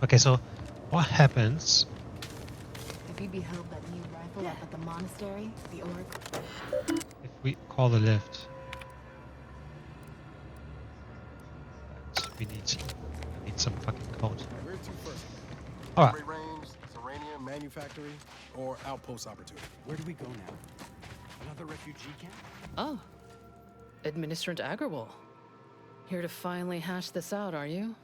Okay, so what happens If you beheld that new rifle up at the monastery, the orc. if we call the lift? Right, we need some fucking code. Where to first? All right. Great range, Serenium, manufactory, or outpost opportunity? Where do we go now? Another refugee camp? Oh, Administrant Agrawal. Here to finally hash this out, are you?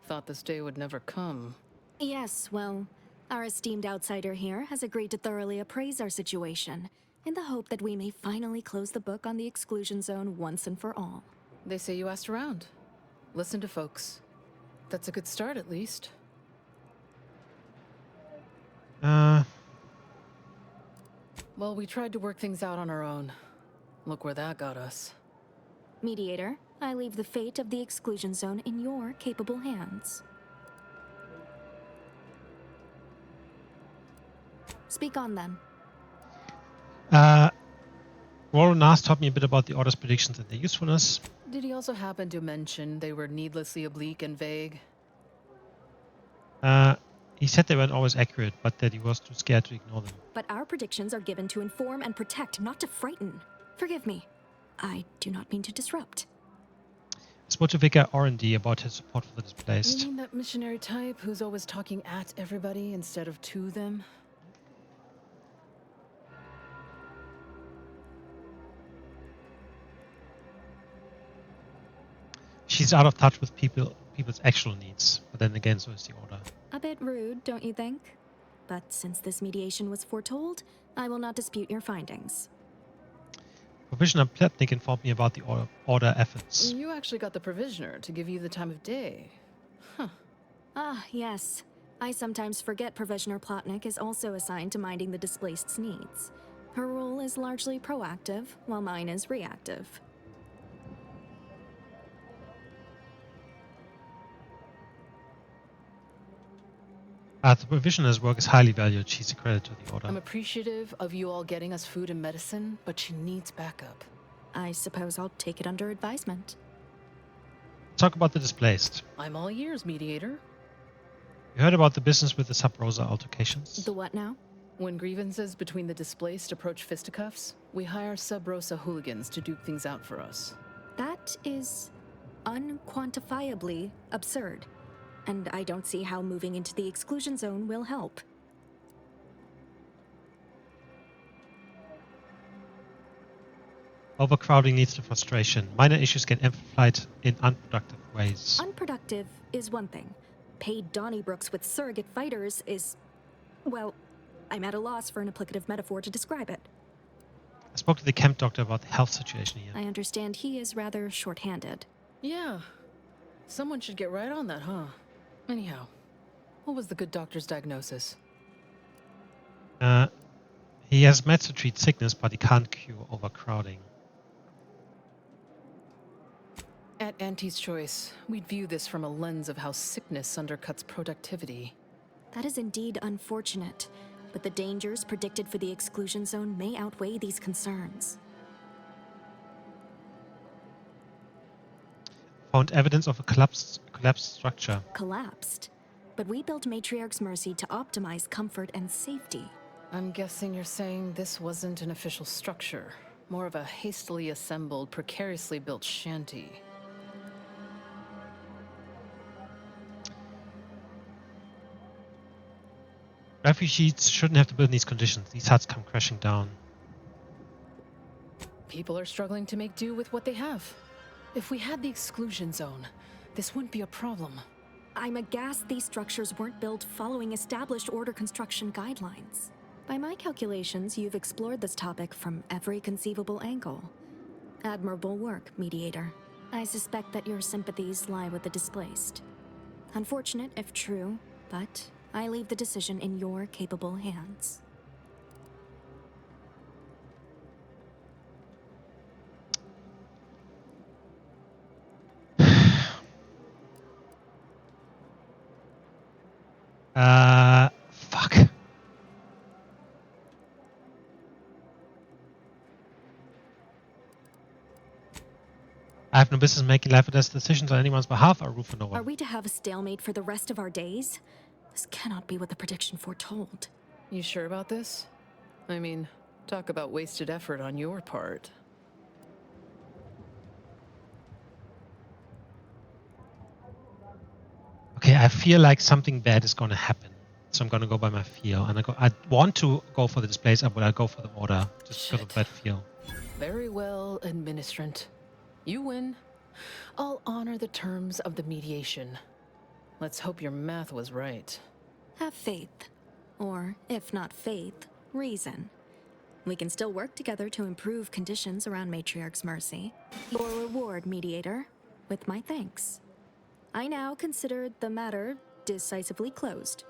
Thought this day would never come. Yes, well, our esteemed outsider here has agreed to thoroughly appraise our situation, in the hope that we may finally close the book on the exclusion zone once and for all. They say you asked around. Listen to folks. That's a good start, at least. Well, we tried to work things out on our own. Look where that got us. Mediator, I leave the fate of the exclusion zone in your capable hands. Speak on then. Warren Nas taught me a bit about the Order's predictions and their usefulness. Did he also happen to mention they were needlessly oblique and vague? He said they weren't always accurate, but that he was too scared to ignore them. But our predictions are given to inform and protect, not to frighten. Forgive me. I do not mean to disrupt. Spoke to Vicar R&D about his support for the displaced. You mean that missionary type who's always talking at everybody instead of to them? She's out of touch with people's actual needs, but then again, so is the Order. A bit rude, don't you think? But since this mediation was foretold, I will not dispute your findings. Provisioner Pletnik informed me about the Order efforts. You actually got the Provisioner to give you the time of day. Huh. Ah, yes. I sometimes forget Provisioner Plotnik is also assigned to minding the displaced's needs. Her role is largely proactive, while mine is reactive. The Provisioner's work is highly valued. She's a credit to the Order. I'm appreciative of you all getting us food and medicine, but she needs backup. I suppose I'll take it under advisement. Talk about the displaced. I'm all ears, Mediator. You heard about the business with the Sub-Rosa altercations? The what now? When grievances between the displaced approach fisticuffs, we hire Sub-Rosa hooligans to duke things out for us. That is unquantifiably absurd. And I don't see how moving into the exclusion zone will help. Overcrowding leads to frustration. Minor issues get amplified in unproductive ways. Unproductive is one thing. Paid Donnybrooks with surrogate fighters is... well, I'm at a loss for an applicative metaphor to describe it. I spoke to the camp doctor about the health situation here. I understand he is rather short-handed. Yeah. Someone should get right on that, huh? Anyhow, what was the good doctor's diagnosis? He has meds to treat sickness, but he can't cure overcrowding. At Auntie's Choice, we'd view this from a lens of how sickness undercuts productivity. That is indeed unfortunate, but the dangers predicted for the exclusion zone may outweigh these concerns. Found evidence of a collapsed structure. Collapsed? But we built Matriarch's Mercy to optimize comfort and safety. I'm guessing you're saying this wasn't an official structure, more of a hastily assembled, precariously built shanty. Refugees shouldn't have to build in these conditions. These huts come crashing down. People are struggling to make do with what they have. If we had the exclusion zone, this wouldn't be a problem. I'm aghast these structures weren't built following established order construction guidelines. By my calculations, you've explored this topic from every conceivable angle. Admirable work, Mediator. I suspect that your sympathies lie with the displaced. Unfortunate if true, but I leave the decision in your capable hands. Fuck. I have no business making life or death decisions on anyone's behalf. I root for no one. Are we to have a stalemate for the rest of our days? This cannot be what the prediction foretold. You sure about this? I mean, talk about wasted effort on your part. Okay, I feel like something bad is going to happen. So I'm going to go by my feel. And I want to go for the displays, but I go for the order. Just because of that feel. Very well, Administrant. You win. I'll honor the terms of the mediation. Let's hope your math was right. Have faith. Or, if not faith, reason. We can still work together to improve conditions around Matriarch's mercy. Your reward, Mediator, with my thanks. I now consider the matter decisively closed.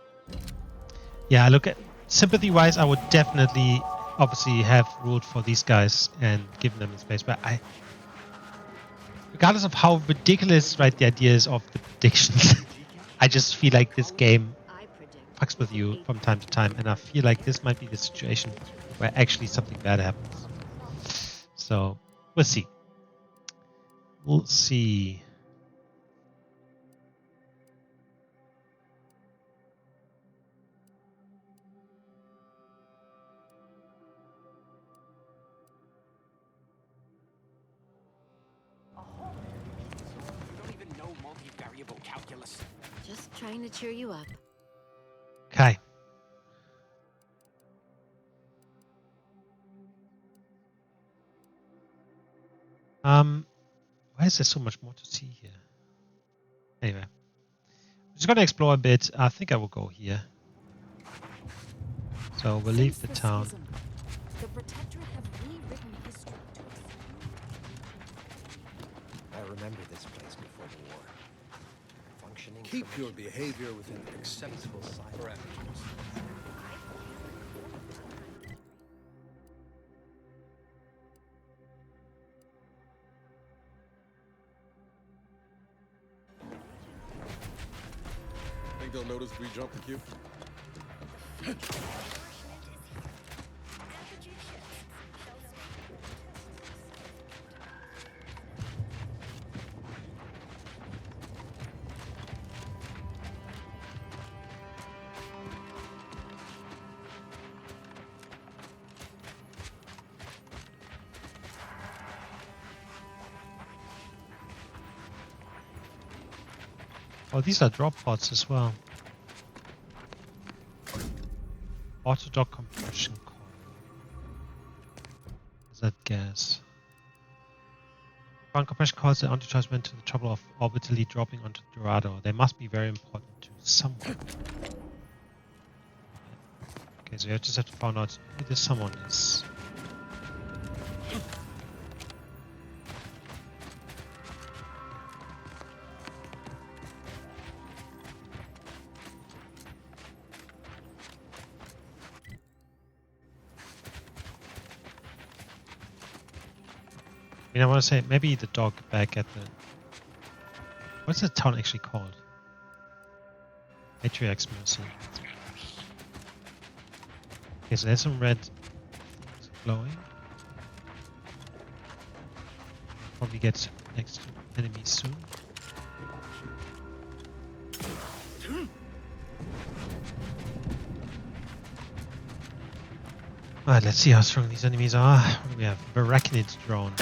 Yeah, look at sympathy-wise, I would definitely, obviously, have ruled for these guys and given them the space. But regardless of how ridiculous, right, the idea is of the predictions, I just feel like this game fucks with you from time to time, and I feel like this might be the situation where actually something bad happens. So we'll see. We'll see. Just trying to cheer you up. Okay. Why is there so much more to see here? Anyway, I'm just gonna explore a bit. I think I will go here. So we'll leave the town. The Protectorate have rewritten history to us. I remember this place before the war. Functioning. Keep your behavior within acceptable parameters. Think they'll notice we jumped the queue? Oh, these are drop pods as well. Autodock compression coil. Is that gas? Found compression coils that Antitrust went to the trouble of orbitally dropping onto Dorado. They must be very important to someone. Okay, so you just have to find out who this someone is. I mean, I want to say maybe the dog back at the... What's the town actually called? Matriarch's Mercy. Okay, so there's some red things glowing. Probably get next to enemies soon. Alright, let's see how strong these enemies are. What do we have? Verachnid drone.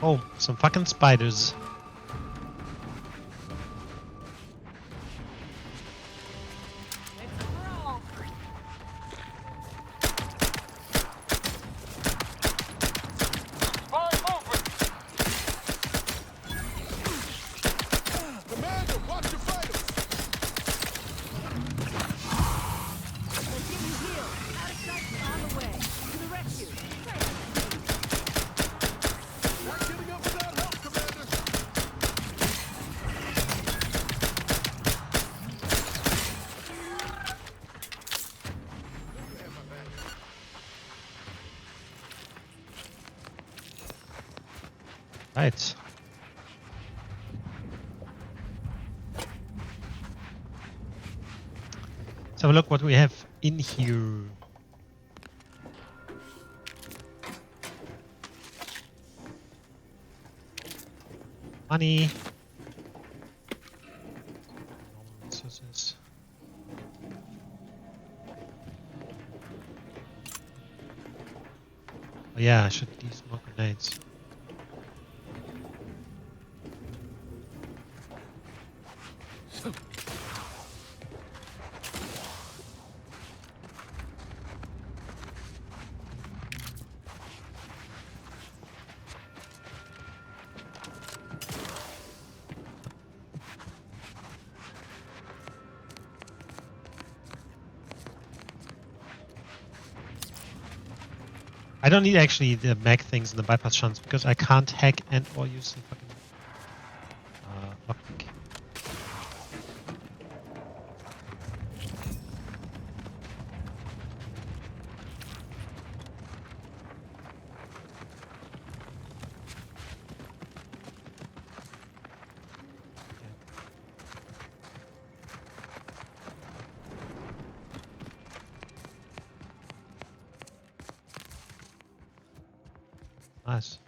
Oh, some fucking spiders. The man Right. Let's have a look what we have in here. Money. Normal resources. Oh yeah, I should use more grenades. I don't need actually the mag things and the bypass shunts because I can't hack and or use the fucking lockpick. Nice.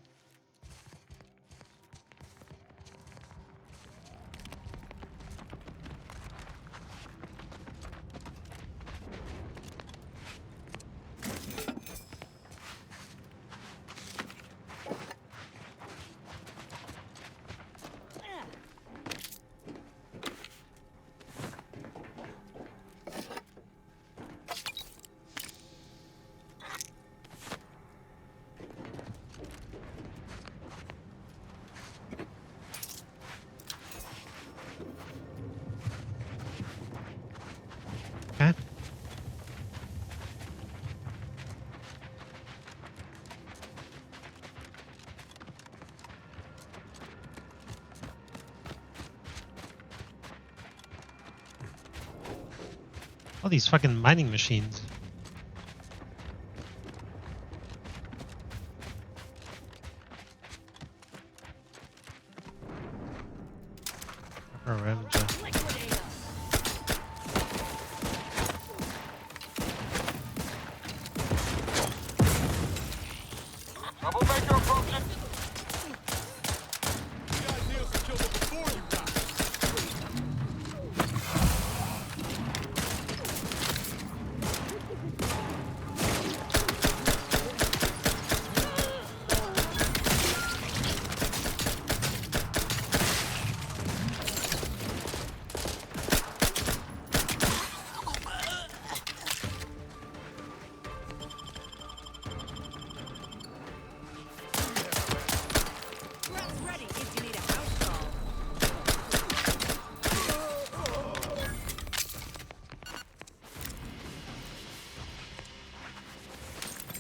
Okay. All these fucking mining machines. Ravager. Troublemaker approaching. The idea is to kill them before you die.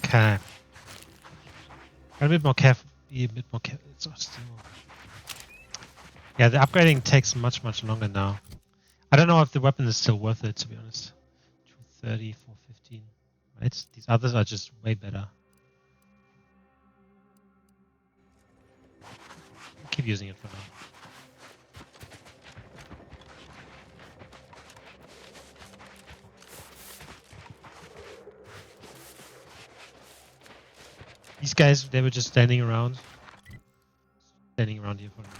Okay. Gotta be a bit more careful. Be a bit more careful. Yeah, the upgrading takes much longer now. I don't know if the weapon is still worth it, to be honest. 230, 415. Right? These others are just way better. I'll keep using it for now. These guys, they were just standing around. Standing around here for a minute.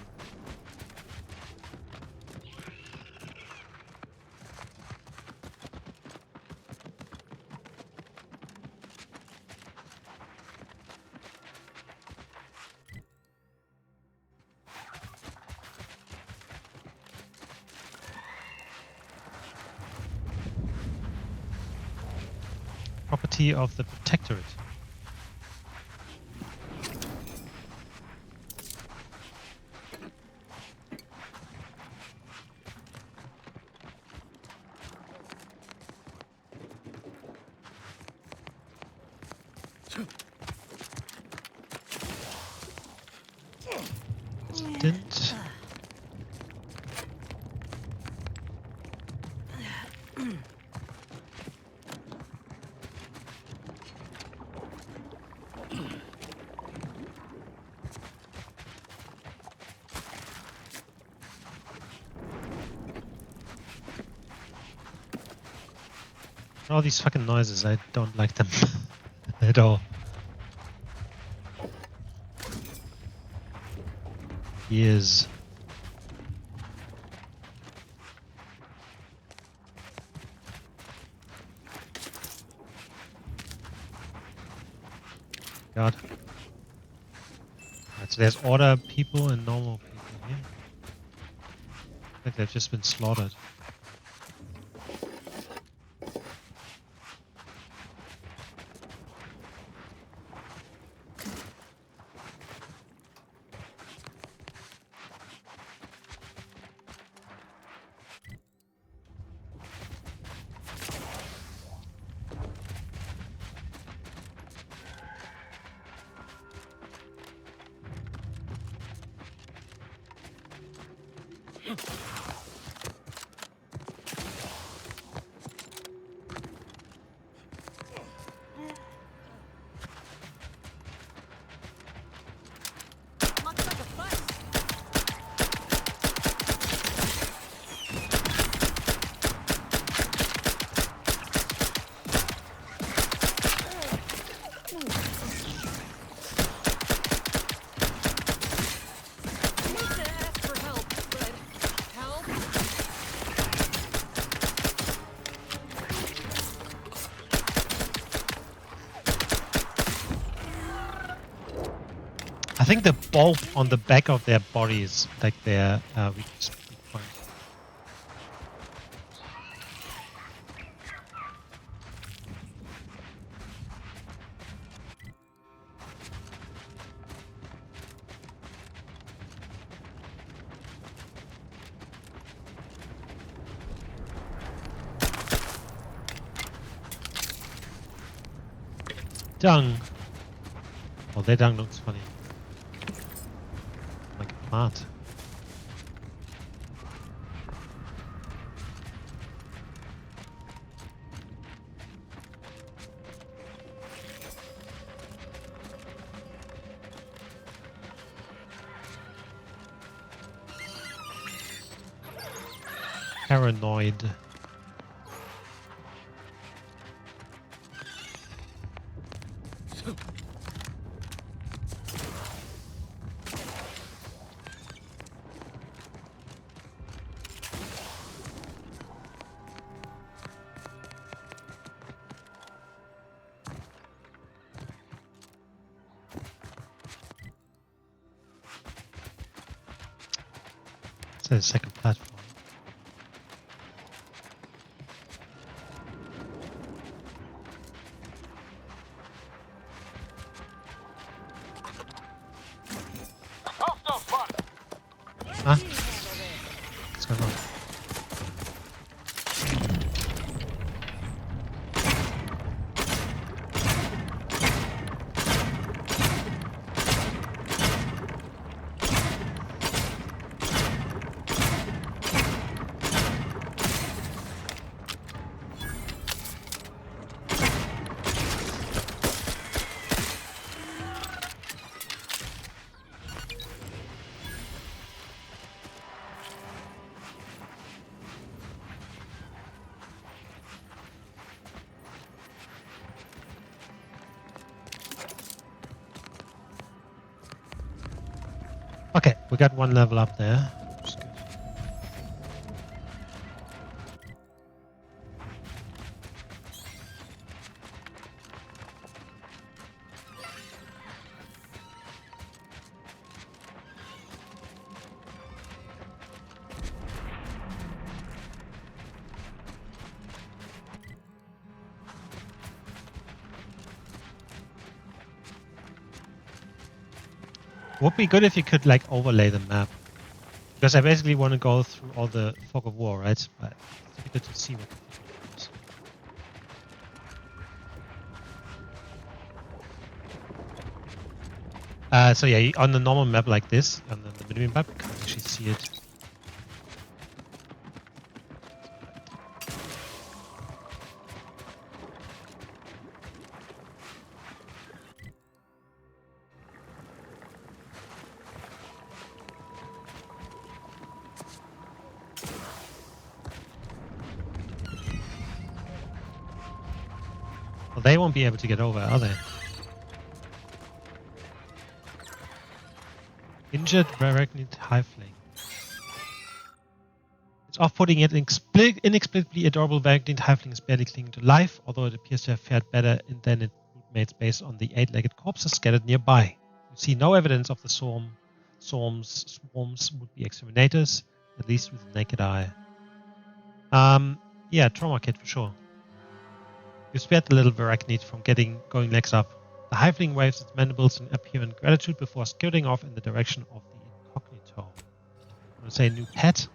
Property of the Protectorate. Didn't. All these fucking noises, I don't like them at all. Years. God. Right, so there's order people and normal people here. I think they've just been slaughtered. I think the bulb on the back of their body is like their weakest point. Dung. Oh, their dung looks funny. Like a plant. Paranoid. It's a second platform. Huh? What's going on? Okay, we got one level up there. Which is good. Would be good if you could like overlay the map. Because I basically want to go through all the fog of war, right? But it's good to see what the fog of war is. So yeah, on the normal map like this, on the minimap map, you can't actually see it. they won't be able to get over, are they? Injured Verachnid Hiveling. It's off-putting yet inexplicably adorable Verachnid Hiveling is barely clinging to life, although it appears to have fared better than its rootmates based on the 8-legged corpses scattered nearby. You see no evidence of the swarms would be exterminators, at least with the naked eye. Yeah, trauma kit for sure. You spared the little Verachnid from going legs up. The Hiveling waves its mandibles in apparent gratitude before scooting off in the direction of the incognito. I'm going to say new pet.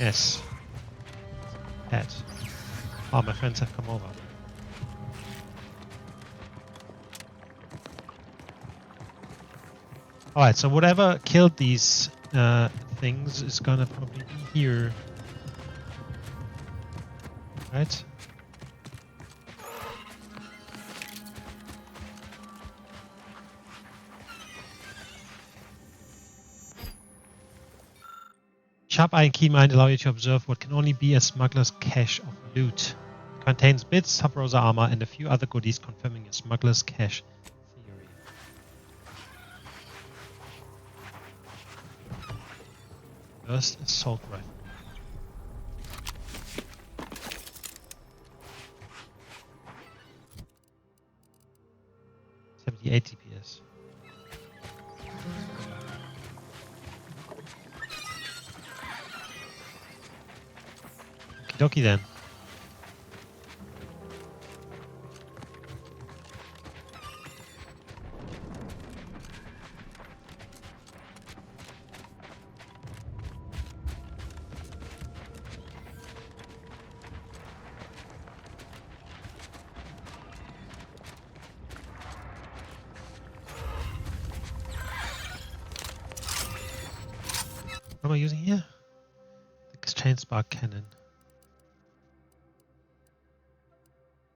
Yes. Pet. Oh, my friends have come over. Alright, so whatever killed these things is gonna probably be here. Right? Sharp eye and keen mind allow you to observe what can only be a smuggler's cache of loot. It contains bits, sub-rosa armor, and a few other goodies confirming a smuggler's cache theory. First assault rifle. 78 DPS. Okie dokie then. What am I using here? The exchange spark cannon.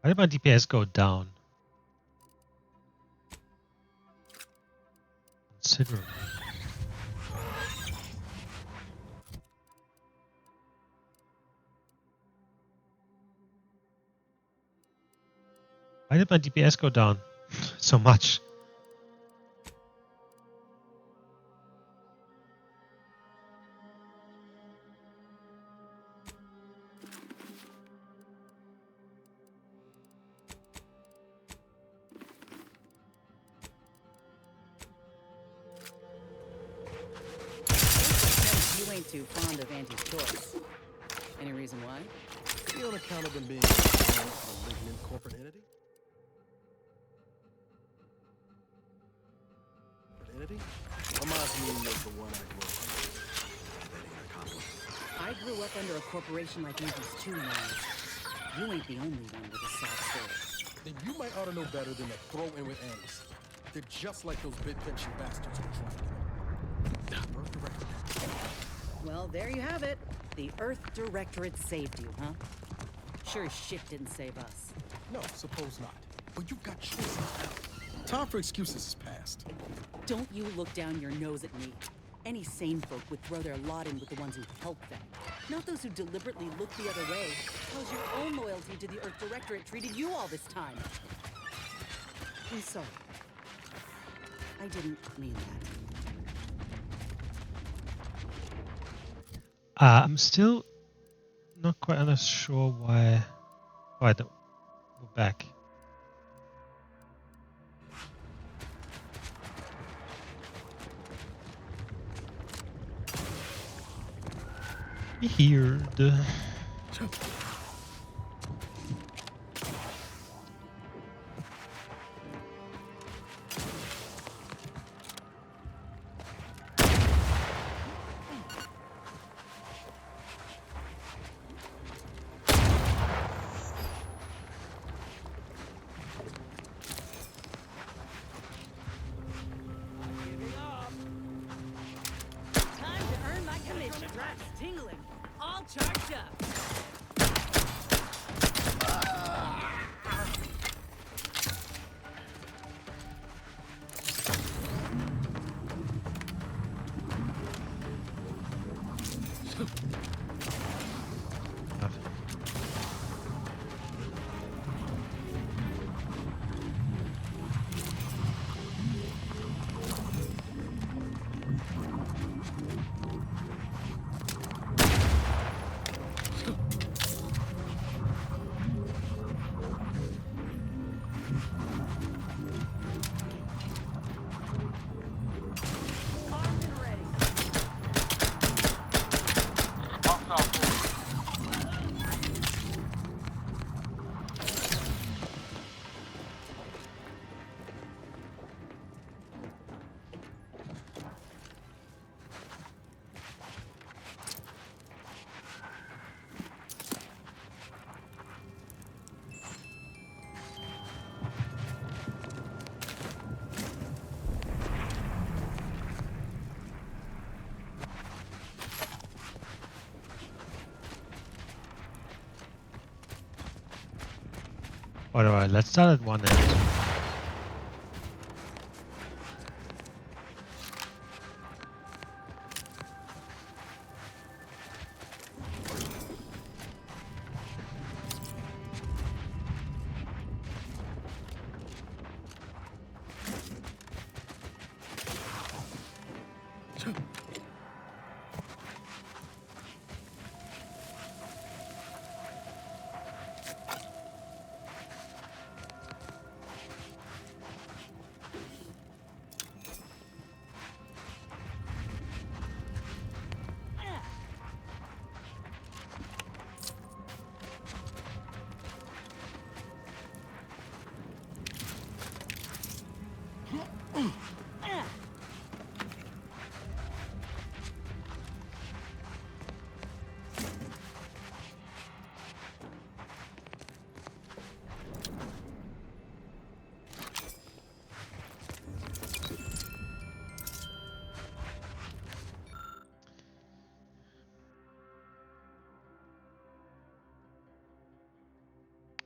Why did my DPS go down? Considerably. Why did my DPS go down so much? Too fond of Auntie's choice. Any reason why? On account of them being a malignant corporate entity? Reminds me of the one I grew up under. I grew up under a corporation like Auntie's too, man. You ain't the only one with a sad story. Then you might ought to know better than to throw in with Annie's. They're just like those big pension bastards we're trying to get. Earth Directorate. Well, there you have it. The Earth Directorate saved you, huh? Sure as shit didn't save us. No, suppose not. But you've got choices now. Time for excuses is past. Don't you look down your nose at me. Any sane folk would throw their lot in with the ones who helped them. Not those who deliberately look the other way. How's your own loyalty to the Earth Directorate treated you all this time? I'm sorry. I didn't mean that. I'm still not quite sure why. Oh, I don't. Go back. Here. Tingling, all charged up. Alright, let's start at one end.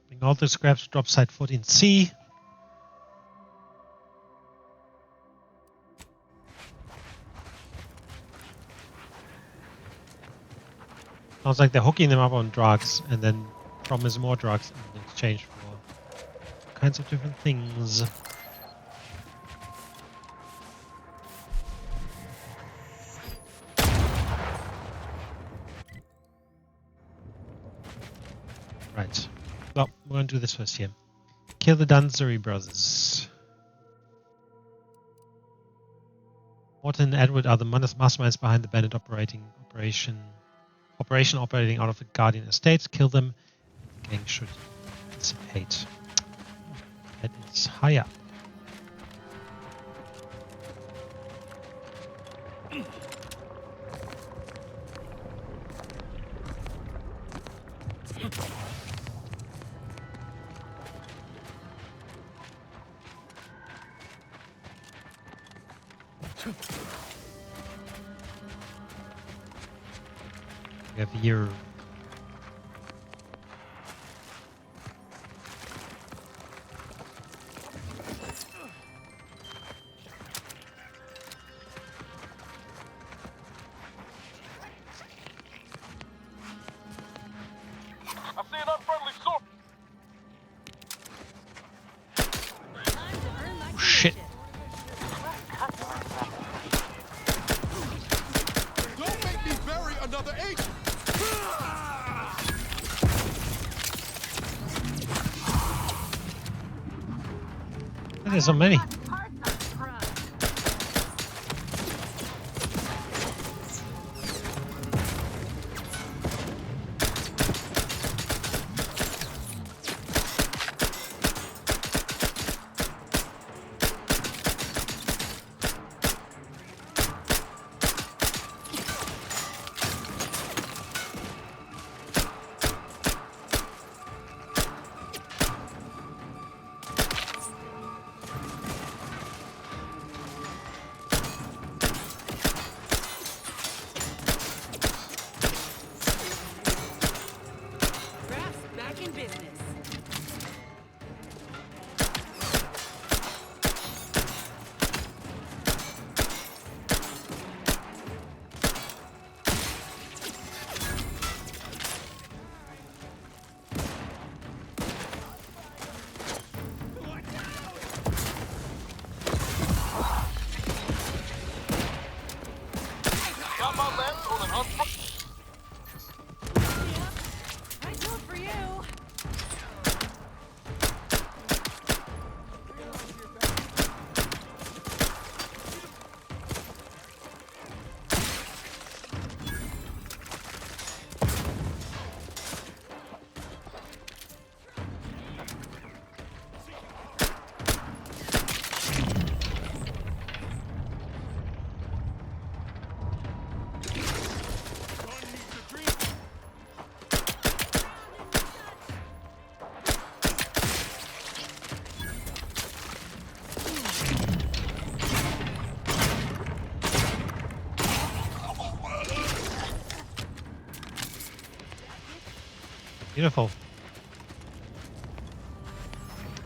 Bring all the scraps to drop site 14C. Sounds like they're hooking them up on drugs and then promise more drugs in exchange for all kinds of different things. Right. Well, we're going to do this first here. Kill the Dunsbury brothers. Morton and Edward are the masterminds behind the bandit operation operating out of the Guardian estates. Kill them. The gang should dissipate. That is higher. We have here I see an unfriendly sword. shit. Don't make me bury another agent! There's so many. Back in business. Got my lens on an unfriendly. I do it for you. Beautiful.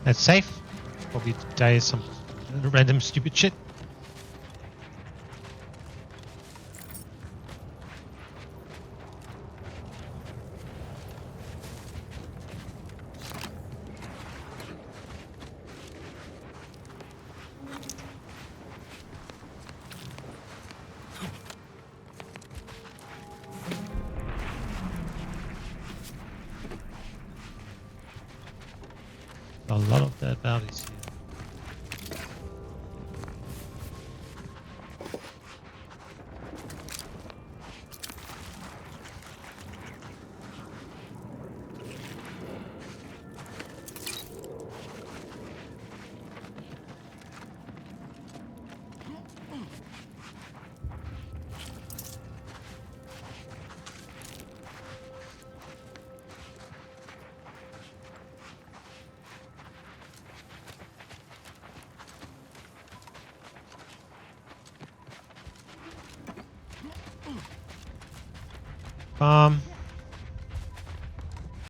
That's safe. Probably die some random stupid shit. A lot of dead bodies here. Bomb.